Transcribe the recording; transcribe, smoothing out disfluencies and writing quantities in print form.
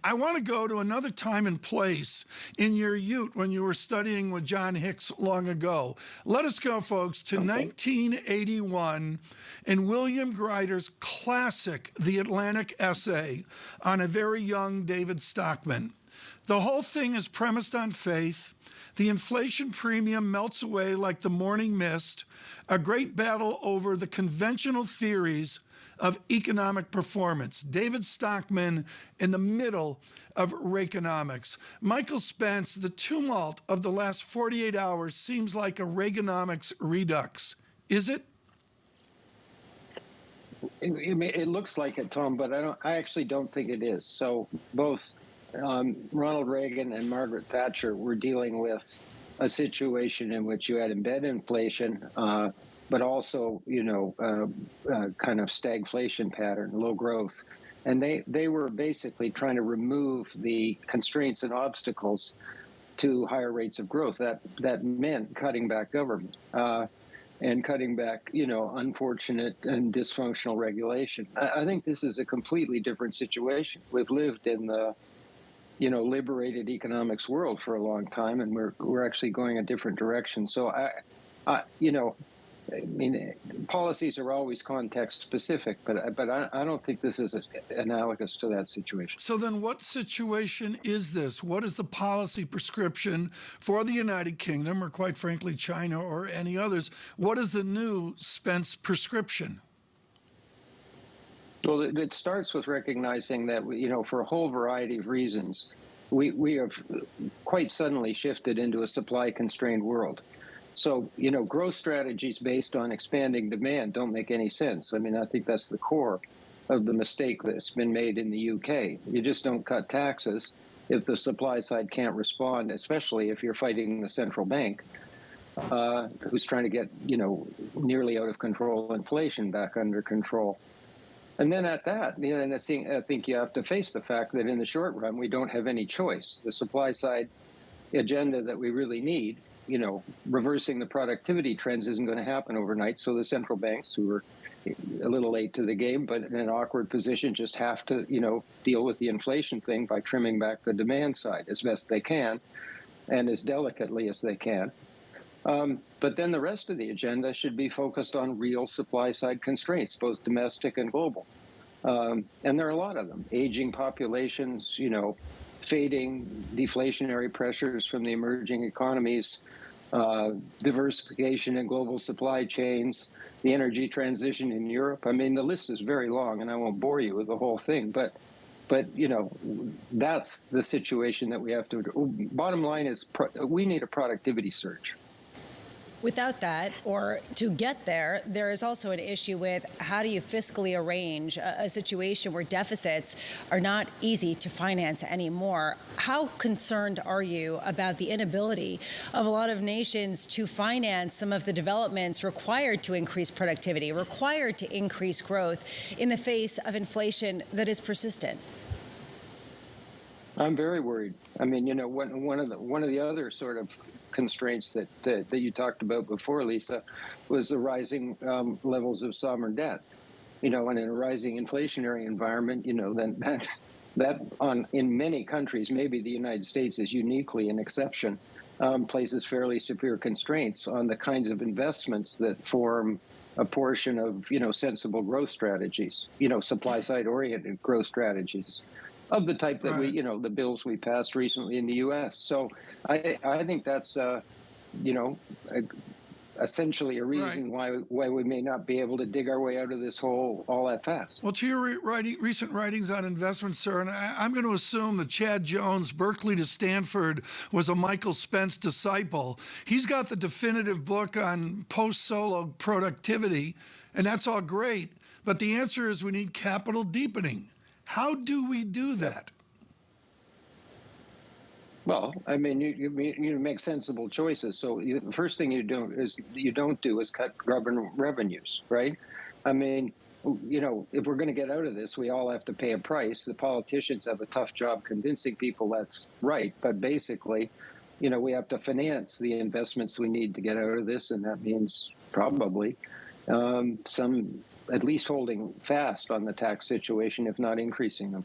I want to go to another time and place in your youth when you were studying with John Hicks long ago. Let us go, folks, to 1981 in William Greider's classic The Atlantic essay on a very young David Stockman. The whole thing is premised on faith. The inflation premium melts away like the morning mist, a great battle over the conventional theories of economic performance. David Stockman in the middle of Reaganomics. Michael Spence, the tumult of the last 48 hours seems like a Reaganomics redux. Is it? It looks like it, Tom, but I actually don't think it is. So both Ronald Reagan and Margaret Thatcher were dealing with a situation in which you had embedded inflation, but also, kind of stagflation pattern, low growth. And they were basically trying to remove the constraints and obstacles to higher rates of growth. That meant cutting back government and cutting back, unfortunate and dysfunctional regulation. I think this is a completely different situation. We've lived in the liberated economics world for a long time, and we're actually going a different direction. So policies are always context specific, but I don't think this is analogous to that situation. So then what situation is this? What is the policy prescription for the United Kingdom, or quite frankly, China or any others? What is the new Spence prescription? Well, it starts with recognizing that, for a whole variety of reasons, we have quite suddenly shifted into a supply-constrained world. So, growth strategies based on expanding demand don't make any sense. I mean, I think that's the core of the mistake that's been made in the UK. You just don't cut taxes if the supply side can't respond, especially if you're fighting the central bank, who's trying to get, nearly out of control inflation back under control. And then at that, I think you have to face the fact that in the short run, we don't have any choice. The supply side agenda that we really need, reversing the productivity trends isn't going to happen overnight. So the central banks, who are a little late to the game, but in an awkward position, just have to, deal with the inflation thing by trimming back the demand side as best they can and as delicately as they can. But then the rest of the agenda should be focused on real supply side constraints, both domestic and global. And there are a lot of them. Aging populations, fading deflationary pressures from the emerging economies, diversification in global supply chains, the energy transition in Europe. I mean, the list is very long, and I won't bore you with the whole thing, but that's the situation that we have to do. Bottom line is we need a productivity surge. Without that, or to get there, there is also an issue with how do you fiscally arrange a situation where deficits are not easy to finance anymore. How concerned are you about the inability of a lot of nations to finance some of the developments required to increase productivity, required to increase growth in the face of inflation that is persistent? I'm very worried. I mean, one of the other sort of constraints that you talked about before, Lisa, was the rising levels of sovereign debt. And in a rising inflationary environment, then that in many countries, maybe the United States is uniquely an exception, places fairly severe constraints on the kinds of investments that form a portion of sensible growth strategies, supply side oriented growth strategies of the type that we, the bills we passed recently in the U.S. So I think that's, essentially a reason why we may not be able to dig our way out of this hole all that fast. Well, to your recent writings on investment, sir, and I'm going to assume that Chad Jones, Berkeley to Stanford, was a Michael Spence disciple. He's got the definitive book on post-solo productivity, and that's all great. But the answer is we need capital deepening. How do we do that? Well, I mean, you make sensible choices. So the first thing you don't do is cut government revenues, right? I mean, if we're going to get out of this, we all have to pay a price. The politicians have a tough job convincing people that's right. But basically, we have to finance the investments we need to get out of this. And that means probably some at least holding fast on the tax situation, if not increasing them.